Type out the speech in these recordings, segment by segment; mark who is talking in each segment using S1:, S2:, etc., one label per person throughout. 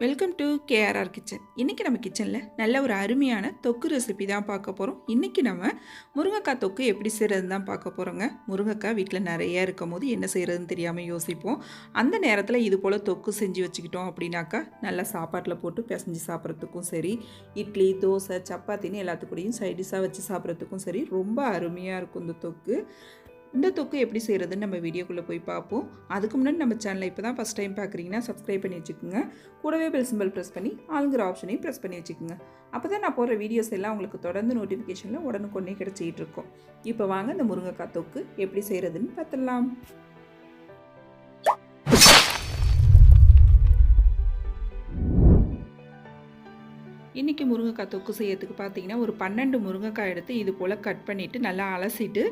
S1: Welcome to KRR kitchen. இன்றைக்கி நம்ம கிச்சனில் நல்ல ஒரு அருமையான தொக்கு ரெசிபி தான் பார்க்க போகிறோம். இன்றைக்கி நம்ம முருங்கைக்காய் தொக்கு எப்படி செய்கிறதுன்னு தான் பார்க்க போகிறோங்க. முருங்கைக்காய் வீட்டில் நிறையா இருக்கும் போது என்ன செய்கிறதுன்னு தெரியாமல் யோசிப்போம். அந்த நேரத்தில் இது போல் தொக்கு செஞ்சு வச்சுக்கிட்டோம் அப்படின்னாக்கா நல்லா சாப்பாட்டில் போட்டு பிசைஞ்சு சாப்பிட்றதுக்கும் சரி, இட்லி, தோசை, சப்பாத்தின்னு எல்லாத்துக்கூடையும் சைடிஷாக வச்சு சாப்பிட்றதுக்கும் சரி ரொம்ப அருமையாக இருக்கும் இந்த தொக்கு. இந்த தொக்கு எப்படி செய்கிறதுன்னு நம்ம வீடியோக்குள்ளே போய் பார்ப்போம். அதுக்கு முன்னாடி நம்ம சேனலை இப்போ தான் ஃபஸ்ட் டைம் பார்க்குறீங்கன்னா சப்ஸ்கிரைப் பண்ணி வச்சுக்கோங்க. கூடவே பெல் சிம்பிள் ப்ரெஸ் பண்ணி ஆளுங்கிற ஆப்ஷனையும் ப்ரெஸ் பண்ணி வச்சுக்கோங்க. அப்போ தான் நான் போடுற வீடியோஸ் எல்லாம் உங்களுக்கு தொடர்ந்து நோட்டிஃபிகேஷனில் உடனுக்குடனே கிடச்சிக்கிட்டு இருக்கும். இப்போ வாங்க இந்த முருங்கைக்காய் தொக்கு எப்படி செய்கிறதுன்னு பார்த்துடலாம். இன்றைக்கி முருங்கைக்காய் தொக்கு செய்யறதுக்கு பார்த்தீங்கன்னா ஒரு 12 முருங்கைக்காய் எடுத்து இது போல் கட் பண்ணிவிட்டு நல்லா அலசிட்டு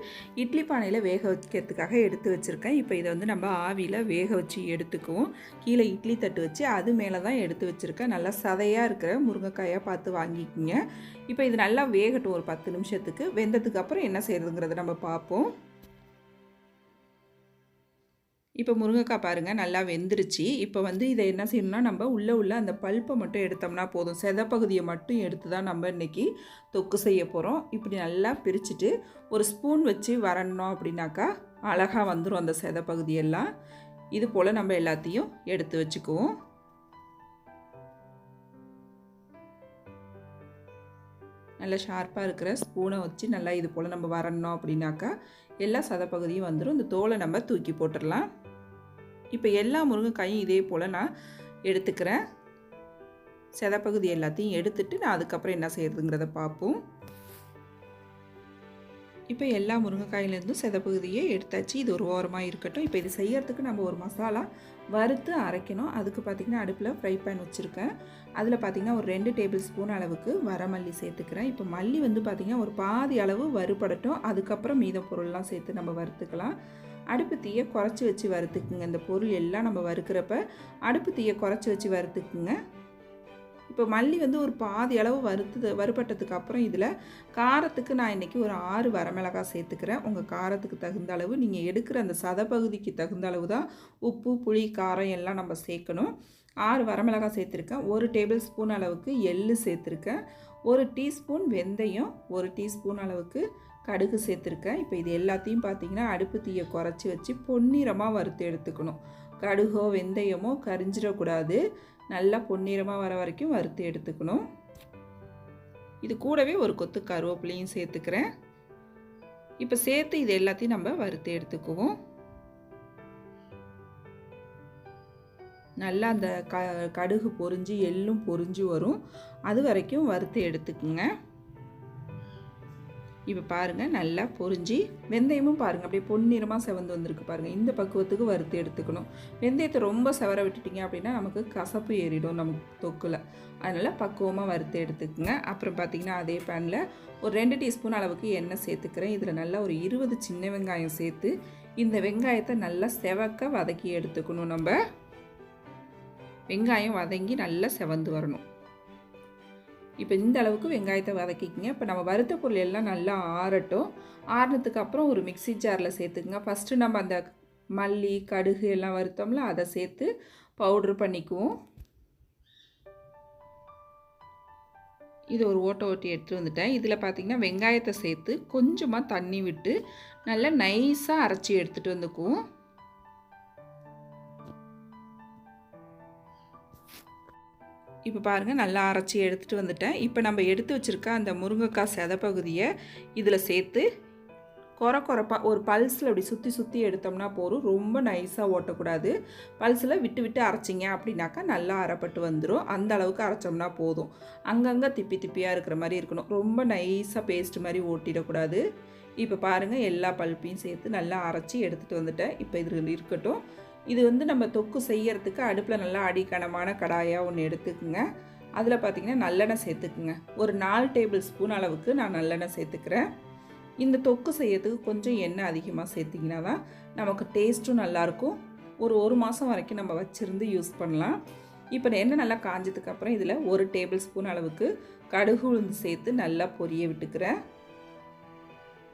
S1: இட்லி பானையில் வேக வைக்கிறதுக்காக எடுத்து வச்சுருக்கேன். இப்போ இதை வந்து நம்ம ஆவியில் வேக வச்சு எடுத்துக்குவோம். கீழே இட்லி தட்டு வச்சு அது மேலே தான் எடுத்து வச்சுருக்கேன். நல்லா சதையாக இருக்கிற முருங்கைக்காயாக பார்த்து வாங்கிக்கோங்க. இப்போ இது நல்லா வேகட்டும் ஒரு 10 நிமிஷத்துக்கு. வெந்ததுக்கு அப்புறம் என்ன செய்கிறதுங்கிறத நம்ம பார்ப்போம். இப்போ முருங்கைக்காய் பாருங்கள் நல்லா வெந்துருச்சு. இப்போ வந்து இதை என்ன செய்யணும்னா நம்ம உள்ள அந்த பல்ப்பை மட்டும் எடுத்தோம்னா போதும். செதப்பகுதியை மட்டும் எடுத்து தான் நம்ம இன்றைக்கி தொக்கு செய்ய போகிறோம். இப்படி நல்லா பிரிச்சுட்டு ஒரு ஸ்பூன் வச்சு வரணும் அப்படின்னாக்கா அழகாக வந்துடும் அந்த செதப்பகுதியெல்லாம். இது போல் நம்ம எல்லாத்தையும் எடுத்து வச்சுக்குவோம். நல்லா ஷார்ப்பாக இருக்கிற ஸ்பூனை வச்சு நல்லா இது போல் நம்ம வரணும் அப்படின்னாக்கா எல்லா சதப்பகுதியும் வந்துடும். இந்த தோலை நம்ம தூக்கி போட்டுடலாம். இப்போ எல்லா முருங்கைக்காயும் இதே போல் நான் எடுத்துக்கிறேன். செதப்பகுதி எல்லாத்தையும் எடுத்துட்டு நான் அதுக்கப்புறம் என்ன செய்கிறதுங்கிறத பார்ப்போம். இப்போ எல்லா முருங்கைக்காயிலேருந்தும் செதப்பகுதியே எடுத்தாச்சு. இது ஒரு ஓரமாக இருக்கட்டும். இப்போ இது செய்யறதுக்கு நம்ம ஒரு மசாலா வறுத்து அரைக்கணும். அதுக்கு பார்த்திங்கன்னா அடுப்பில் ஃப்ரை பேன் வச்சுருக்கேன். அதில் பார்த்திங்கன்னா ஒரு 2 டேபிள் ஸ்பூன் அளவுக்கு வரமல்லி சேர்த்துக்கிறேன். இப்போ மல்லி வந்து பார்த்திங்கன்னா ஒரு பாதி அளவு வறுபடட்டும். அதுக்கப்புறம் மீத பொருள்லாம் சேர்த்து நம்ம வறுத்துக்கலாம். அடுப்பு தீயை குறைச்சி வச்சு வறுத்துக்குங்க. இந்த பொருள் எல்லாம் நம்ம வறுக்கிறப்ப அடுப்பு தீயை குறைச்சி வச்சு வறுத்துக்குங்க. இப்போ மல்லி வந்து ஒரு பாதி அளவு வறுபட்டதுக்கு அப்புறம் இதில் காரத்துக்கு நான் இன்றைக்கி ஒரு 6 வரமிளகாய் சேர்த்துக்கிறேன். உங்கள் காரத்துக்கு தகுந்த அளவு நீங்கள் எடுக்கிற அந்த சதப்பகுதிக்கு தகுந்த அளவு தான் உப்பு, புளி, காரம் எல்லாம் நம்ம சேர்க்கணும். 6 வரமிளகாய் சேர்த்துருக்கேன். 1 டேபிள் ஸ்பூன் அளவுக்கு எள்ளு சேர்த்துருக்கேன். 1 டீஸ்பூன் வெந்தயம், 1 டீஸ்பூன் அளவுக்கு கடுகு சேர்த்துருக்கேன். இப்போ இது எல்லாத்தையும் பார்த்திங்கன்னா அடுப்பு தீயை குறைச்சி வச்சு பொன்னிறமாக வறுத்து எடுத்துக்கணும். கடுகோ வெந்தயமோ கரிஞ்சிடக்கூடாது. நல்லா பொன்னிறமாக வர வரைக்கும் வறுத்து எடுத்துக்கணும். இது கூடவே ஒரு கொத்து கருவேப்பிலையும் சேர்த்துக்கிறேன். இப்போ சேர்த்து இது எல்லாத்தையும் நம்ம வறுத்து எடுத்துக்குவோம். நல்லா அந்த கடுகு பொரிஞ்சு எள்ளும் பொரிஞ்சு வரும். அது வரைக்கும் வறுத்து எடுத்துக்குங்க. இப்போ பாருங்கள் நல்லா பொரிஞ்சு வெந்தயமும் பாருங்கள் அப்படியே பொன்னிறமாக செவந்து வந்திருக்கு பாருங்கள். இந்த பக்குவத்துக்கு வறுத்து எடுத்துக்கணும். வெந்தயத்தை ரொம்ப செவர விட்டுட்டிங்க அப்படின்னா நமக்கு கசப்பு ஏறிடும் நமக்கு தொக்கில். அதனால் பக்குவமாக வறுத்து எடுத்துக்கோங்க. அப்புறம் பார்த்திங்கன்னா அதே பேனில் ஒரு 2 டீஸ்பூன் அளவுக்கு எண்ணெய் சேர்த்துக்கிறேன். இதில் நல்லா ஒரு 20 சின்ன வெங்காயம் சேர்த்து இந்த வெங்காயத்தை நல்லா செவக்க வதக்கி எடுத்துக்கணும். நம்ம வெங்காயம் வதங்கி நல்லா செவந்து வரணும். இப்போ இந்த அளவுக்கு வெங்காயத்தை வதக்கிக்கிங்க. இப்போ நம்ம வறுத்த பொருள் எல்லாம் நல்லா ஆறட்டும். ஆறினதுக்கு அப்புறம் ஒரு மிக்ஸி ஜாரில் சேர்த்துக்குங்க. ஃபஸ்ட்டு நம்ம அந்த மல்லி, கடுகு எல்லாம் வறுத்தோம்ல அதை சேர்த்து பவுட்ரு பண்ணிக்குவோம். இது ஒரு ஓட்டி எடுத்துகிட்டு வந்துட்டேன். இதில் பார்த்திங்கன்னா வெங்காயத்தை சேர்த்து கொஞ்சமாக தண்ணி விட்டு நல்லா நைஸாக அரைச்சி எடுத்துகிட்டு வந்துக்குவோம். இப்போ பாருங்கள் நல்லா அரைச்சி எடுத்துகிட்டு வந்துட்டேன். இப்போ நம்ம எடுத்து வச்சுருக்க அந்த முருங்கைக்காய் செதப்பகுதியை இதில் சேர்த்து கொரப்பாக ஒரு பல்ஸில் அப்படி சுற்றி எடுத்தோம்னா போதும். ரொம்ப நைஸாக ஓட்டக்கூடாது. பல்ஸில் விட்டு அரைச்சிங்க அப்படின்னாக்கா நல்லா அரைப்பட்டு வந்துடும். அந்த அளவுக்கு அரைச்சோம்னா போதும். அங்கங்கே திப்பியாக இருக்கிற மாதிரி இருக்கணும். ரொம்ப நைஸாக பேஸ்ட் மாதிரி ஓட்டிடக்கூடாது. இப்போ பாருங்கள் எல்லா பல்ப்பையும் சேர்த்து நல்லா அரைச்சி எடுத்துகிட்டு வந்துட்டேன். இப்போ இது இருக்கட்டும். இது வந்து நம்ம தொக்கு செய்யறதுக்கு அடுப்பில் நல்லா அடிக்கனமான கடாயாக ஒன்று எடுத்துக்குங்க. அதில் பார்த்திங்கன்னா நல்லெண்ணெய் சேர்த்துக்குங்க. ஒரு 4 டேபிள் ஸ்பூன் அளவுக்கு நான் நல்லெண்ணெய் சேர்த்துக்கிறேன். இந்த தொக்கு செய்யறதுக்கு கொஞ்சம் எண்ணெய் அதிகமாக சேர்த்திங்கன்னா தான் நமக்கு டேஸ்ட்டும் நல்லாயிருக்கும். ஒரு மாதம் வரைக்கும் நம்ம வச்சுருந்து யூஸ் பண்ணலாம். இப்போ எண்ணெய் நல்லா காஞ்சதுக்கப்புறம் இதில் 1 டேபிள் ஸ்பூன் அளவுக்கு கடுகு உளுந்து சேர்த்து நல்லா பொரிய விட்டுக்கிறேன்.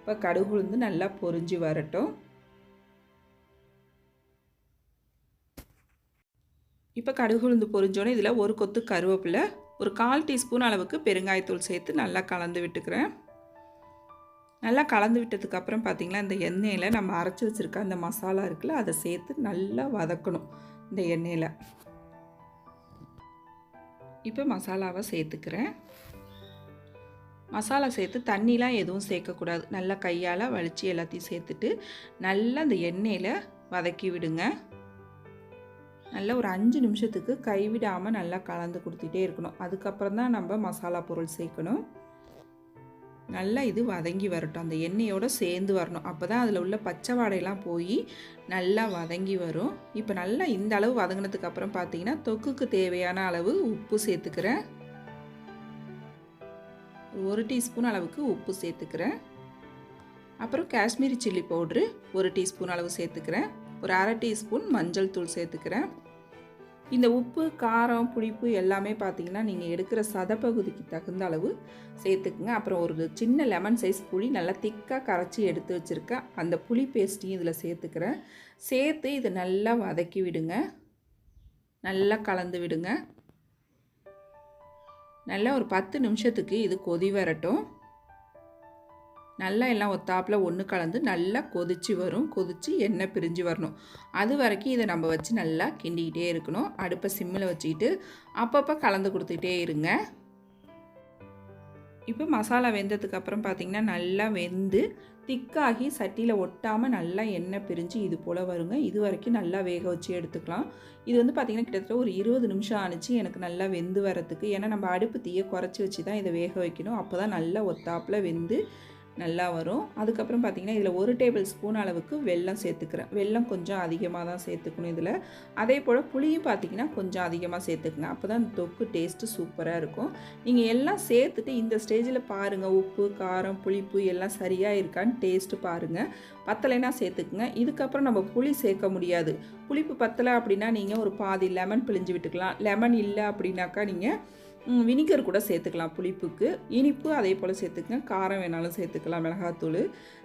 S1: இப்போ கடுகு உளுந்து நல்லா பொரிஞ்சு வரட்டும். இப்போ கடுகு உளுந்து பொரிஞ்சோன்னே இதில் ஒரு கொத்து கருவேப்பிலை, ஒரு 1/4 டீஸ்பூன் அளவுக்கு பெருங்காயத்தூள் சேர்த்து நல்லா கலந்து விட்டுக்கிறேன். நல்லா கலந்து விட்டதுக்கப்புறம் பார்த்திங்கன்னா இந்த எண்ணெயில் நம்ம அரைச்சி வச்சுருக்க அந்த மசாலா இருக்குல்ல, அதை சேர்த்து நல்லா வதக்கணும் இந்த எண்ணெயில். இப்போ மசாலாவை சேர்த்துக்கிறேன். மசாலா சேர்த்து தண்ணிலாம் எதுவும் சேர்க்கக்கூடாது. நல்லா கையால் வலித்து எல்லாத்தையும் சேர்த்துட்டு நல்லா அந்த எண்ணெயில் வதக்கி விடுங்க. நல்லா ஒரு 5 நிமிஷத்துக்கு கைவிடாமல் நல்லா கலந்து கொடுத்துட்டே இருக்கணும். அதுக்கப்புறம் தான் நம்ம மசாலா பொருள் சேர்க்கணும். நல்லா இது வதங்கி வரட்டும், அந்த எண்ணெயோடு சேர்ந்து வரணும். அப்போ தான் அதில் உள்ள பச்சை வாடையெல்லாம் போய் நல்லா வதங்கி வரும். இப்போ நல்லா இந்த அளவு வதங்கினதுக்கப்புறம் பார்த்தீங்கன்னா தொக்குக்கு தேவையான அளவு உப்பு சேர்த்துக்கிறேன். 1 டீஸ்பூன் அளவுக்கு உப்பு சேர்த்துக்கிறேன். அப்புறம் காஷ்மீரி சில்லி பவுட்ரு 1 டீஸ்பூன் அளவு சேர்த்துக்கிறேன். ஒரு 1/2 டீஸ்பூன் மஞ்சள் தூள் சேர்த்துக்கிறேன். இந்த உப்பு, காரம், புளிப்பு எல்லாமே பார்த்திங்கன்னா நீங்கள் எடுக்கிற சதப்பகுதிக்கு தகுந்த அளவு சேர்த்துக்குங்க. அப்புறம் ஒரு சின்ன லெமன் சைஸ் புளி நல்லா திக்காக கரைச்சி எடுத்து வச்சுருக்கேன். அந்த புளி பேஸ்ட்டையும் இதில் சேர்த்துக்கிறேன். சேர்த்து இதை நல்லா வதக்கி விடுங்க. நல்லா கலந்து விடுங்க. நல்லா ஒரு 10 நிமிஷத்துக்கு இது கொதி வரட்டும். நல்லா எல்லாம் ஒத்தாப்பில் ஒன்று கலந்து நல்லா கொதித்து வரும். கொதித்து எண்ணெய் பிரிஞ்சு வரணும். அது வரைக்கும் இதை நம்ம வச்சு நல்லா கிண்டிக்கிட்டே இருக்கணும். அடுப்பை சிம்மில் வச்சுக்கிட்டு அப்பப்போ கலந்து கொடுத்துக்கிட்டே இருங்க. இப்போ மசாலா வெந்ததுக்கப்புறம் பார்த்திங்கன்னா நல்லா வெந்து திக்காகி சட்டியில் ஒட்டாமல் நல்லா எண்ணெய் பிரிஞ்சு இது போல் வருங்க. இது வரைக்கும் நல்லா வேக வச்சு எடுத்துக்கலாம். இது வந்து பார்த்திங்கன்னா கிட்டத்தட்ட ஒரு 20 நிமிஷம் ஆணுச்சு எனக்கு நல்லா வெந்து வரத்துக்கு. ஏன்னா நம்ம அடுப்பு தீயை குறைச்சி வச்சு தான் இதை வேக வைக்கணும். அப்போ தான் நல்லா ஒத்தாப்பில் வெந்து நல்லா வரும். அதுக்கப்புறம் பார்த்திங்கன்னா இதில் 1 டேபிள் ஸ்பூன் அளவுக்கு வெல்லம் சேர்த்துக்கிறேன். வெல்லம் கொஞ்சம் அதிகமாக தான் சேர்த்துக்கணும் இதில். அதே போல் புளியும் பார்த்திங்கன்னா கொஞ்சம் அதிகமாக சேர்த்துக்குங்க. அப்போ தான் அந்த தொக்கு டேஸ்ட்டு சூப்பராக இருக்கும். நீங்கள் எல்லாம் சேர்த்துட்டு இந்த ஸ்டேஜில் பாருங்கள், உப்பு, காரம், புளிப்பு எல்லாம் சரியாக இருக்கான்னு டேஸ்ட்டு பாருங்கள். பத்தலைன்னா சேர்த்துக்குங்க. இதுக்கப்புறம் நம்ம புளி சேர்க்க முடியாது. புளிப்பு பத்தலை அப்படின்னா நீங்கள் ஒரு பாதி லெமன் பிழிஞ்சு விட்டுக்கலாம். லெமன் இல்லை அப்படின்னாக்கா நீங்கள் வினிகர் கூட சேர்த்துக்கலாம் புளிப்புக்கு. இனிப்பு அதே போல் சேர்த்துக்குங்க. காரம் வேணாலும் சேர்த்துக்கலாம், மிளகாத்தூள்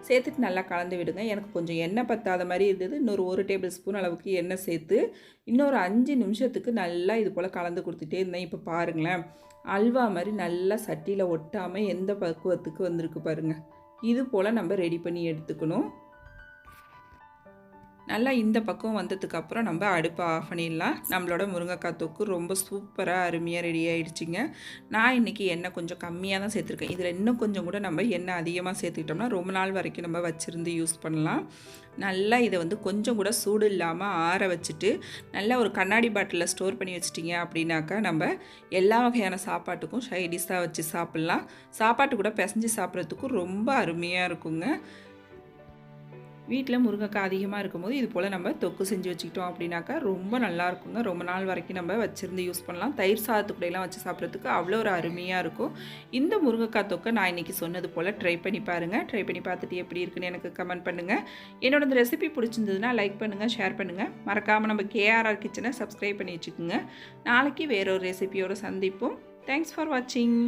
S1: சேர்த்துட்டு நல்லா கலந்து விடுங்க. எனக்கு கொஞ்சம் எண்ணெய் பத்தாத மாதிரி இருந்தது. இன்னொரு 1 டேபிள் ஸ்பூன் அளவுக்கு எண்ணெய் சேர்த்து இன்னொரு 5 நிமிஷத்துக்கு நல்லா இது போல் கலந்து கொடுத்துட்டே இருந்தேன். இப்போ பாருங்களேன், அல்வா மாதிரி நல்லா சட்டியில் ஒட்டாமல் எந்த பக்குவத்துக்கு வந்திருக்கு பாருங்கள். இது போல் நம்ம ரெடி பண்ணி எடுத்துக்கணும். நல்லா இந்த பக்கம் வந்ததுக்கப்புறம் நம்ம அடுப்பை ஆஃப் பண்ணிடலாம். நம்மளோட முருங்கைக்காய் தொக்கு ரொம்ப சூப்பராக அருமையாக ரெடி ஆகிடுச்சிங்க. நான் இன்றைக்கி எண்ணெய் கொஞ்சம் கம்மியாக தான் சேர்த்துருக்கேன். இதில் இன்னும் கொஞ்சம் கூட நம்ம எண்ணெய் அதிகமாக சேர்த்துக்கிட்டோம்னா ரொம்ப நாள் வரைக்கும் நம்ம வச்சுருந்து யூஸ் பண்ணலாம். நல்லா இதை வந்து கொஞ்சம் கூட சூடு இல்லாமல் ஆற வச்சுட்டு நல்லா ஒரு கண்ணாடி பாட்டிலில் ஸ்டோர் பண்ணி வச்சிட்டிங்க அப்படின்னாக்கா நம்ம எல்லா வகையான சாப்பாட்டுக்கும் சைடிஷாக வச்சு சாப்பிட்லாம். சாப்பாட்டு கூட பிசைஞ்சு சாப்பிட்றதுக்கும் ரொம்ப அருமையாக இருக்குங்க. வீட்டில் முருங்கைக்காய் அதிகமாக இருக்கும்போது இது போல் நம்ம தொக்கு செஞ்சு வச்சுக்கிட்டோம் அப்படின்னாக்கா ரொம்ப நல்லா இருக்குங்க. ரொம்ப நாள் வரைக்கும் நம்ம வச்சுருந்து யூஸ் பண்ணலாம். தயிர் சாதத்துக்கூடையெல்லாம் வச்சு சாப்பிட்றதுக்கு அவ்வளோ ஒரு அருமையாக இருக்கும். இந்த முருங்கைக்காய் தொக்கை நான் இன்றைக்கி சொன்னது போல் ட்ரை பண்ணி பாருங்கள். ட்ரை பண்ணி பார்த்துட்டு எப்படி இருக்குன்னு எனக்கு கமெண்ட் பண்ணுங்கள். என்னோட இந்த ரெசிபி பிடிச்சிருந்ததுன்னா லைக் பண்ணுங்கள், ஷேர் பண்ணுங்கள். மறக்காமல் நம்ம கேஆர்ஆர் கிச்சனை சப்ஸ்கிரைப் பண்ணி வச்சுக்கோங்க. நாளைக்கு வேறொரு ரெசிபியோடு சந்திப்போம். தேங்க்ஸ் ஃபார் வாட்சிங்.